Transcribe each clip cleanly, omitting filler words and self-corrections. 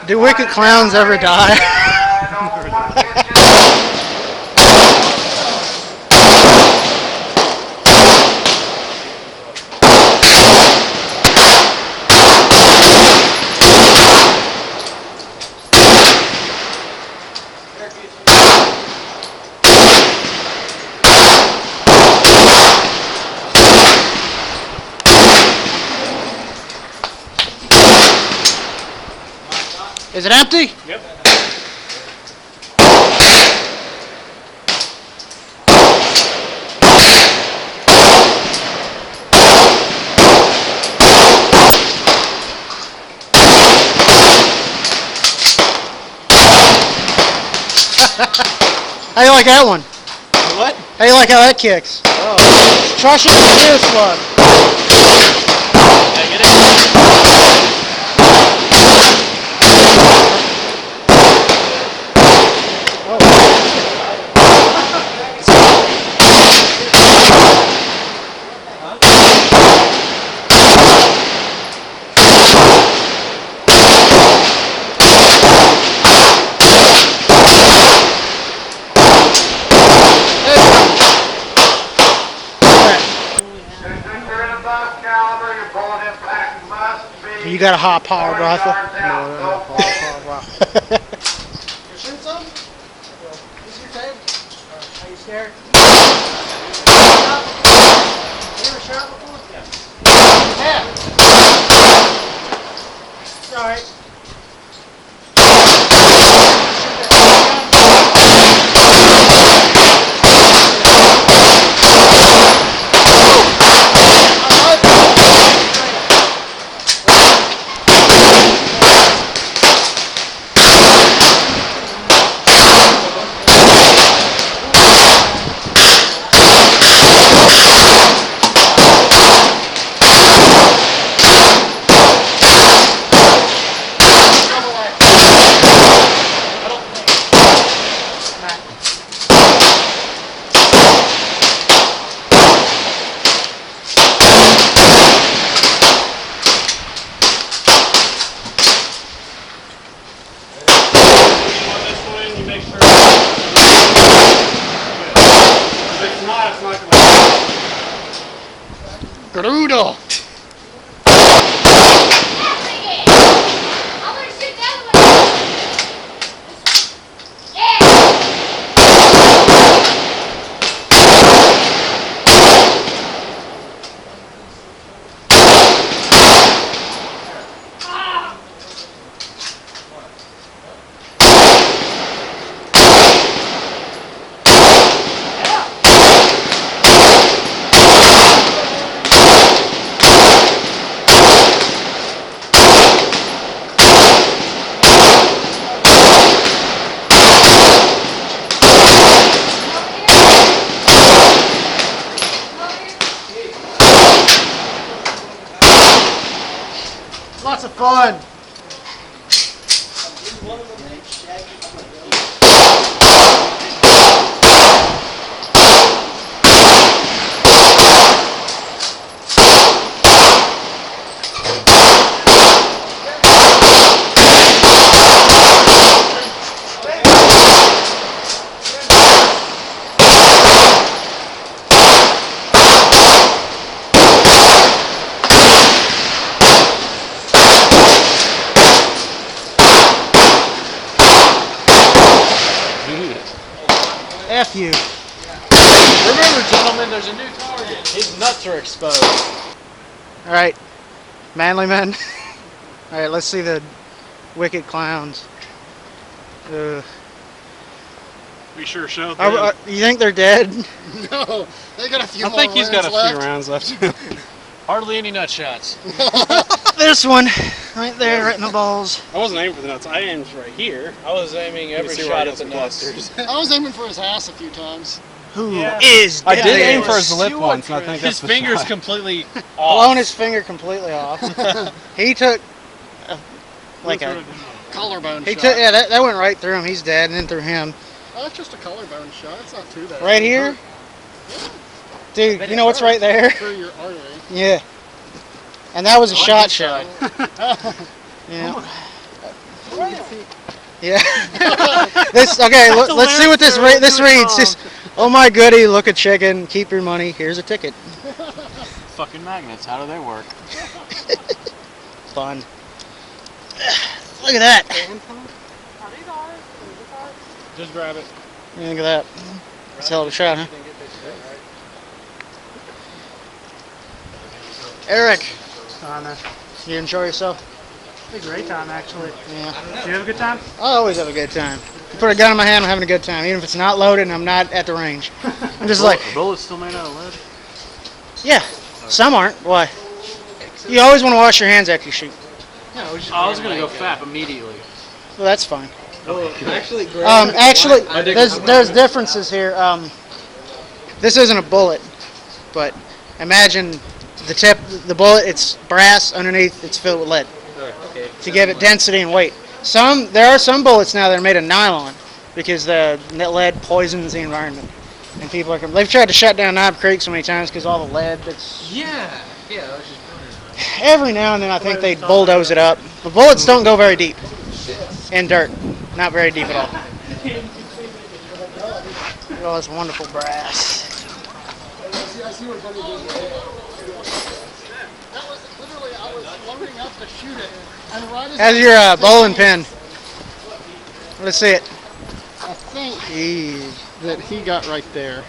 Do wicked clowns ever die? Is it empty? Yep. How you like that one? What? How you like how that kicks? Oh. Try shooting the rear slug. Did I get it? You got a high powered rifle? No. You shoot some? This is your table? Are you scared? You ever shot before? Yeah. It's alright. Brutal. Lots of fun. F you. Remember, gentlemen, there's a new target. His nuts are exposed. Alright, manly men. Alright, let's see the wicked clowns. We sure showed them. You think they're dead? No, they got a few I more think he's got a rounds few rounds left. Hardly any nut shots. This one, right there, right in the balls. I wasn't aiming for the nuts. I aimed right here. I was aiming every shot at the nuts. I was aiming for his ass a few times. Who is I did dead? aim for his lip once, and I think that's His finger's shot. completely Blown off. his finger completely off. He took like a Collarbone he shot. took that went right through him. He's dead, and then through him. Oh, that's just a collarbone shot. It's not too bad. Right here, dude. You know what's right there? Through your artery. Yeah. And that was a shot. Yeah. Yeah. Let's see what this reads. Just, oh my goody, look a chicken. Keep your money. Here's a ticket. Fucking magnets. How do they work? Fun. Look at that. Just grab it. Look at that. It's a hell of a shot, huh? Eric, you enjoy yourself? It's a great time, actually. Yeah. Do you have a good time? I always have a good time. You put a gun in my hand, I'm having a good time. Even if it's not loaded and I'm not at the range. I'm just like, Are bullets still made out of lead? yeah, some aren't. Why? You always want to wash your hands after you shoot. I was gonna go FAP immediately. Well, that's fine. Actually, There's differences here. This isn't a bullet, but imagine the bullet, it's brass, underneath it's filled with lead to give it density and weight. There are some bullets now that are made of nylon because the lead poisons the environment, and they've tried to shut down Knob Creek so many times because all the lead that's. Yeah. I was just wondering. Every now and then I think they bulldoze it up. The bullets don't go very deep in dirt, not very deep at all. Look at all this wonderful brass. I was loading up to shoot it, and right as How's your bowling pin? Let's see it. I think Jeez. that he got right there.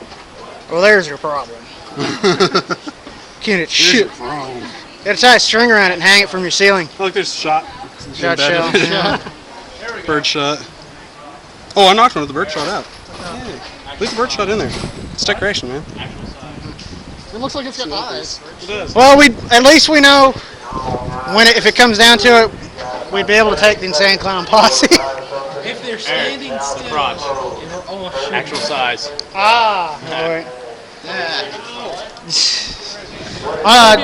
Well, there's your problem. Can't it shoot? You gotta tie a string around it and hang it from your ceiling. Look, there's a shot. Shot shell. Yeah. Bird shot. Oh, I knocked one with the bird shot out. Yeah. Leave the bird shot in there. It's decoration, man. It looks like it's got eyes. It does. Well, at least we know if it comes down to it, we'd be able to take the Insane Clown posse. If they're standing still, crotch. and we're all shooting. Actual size. All right.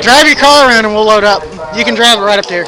Drive your car around and we'll load up. You can drive it right up there.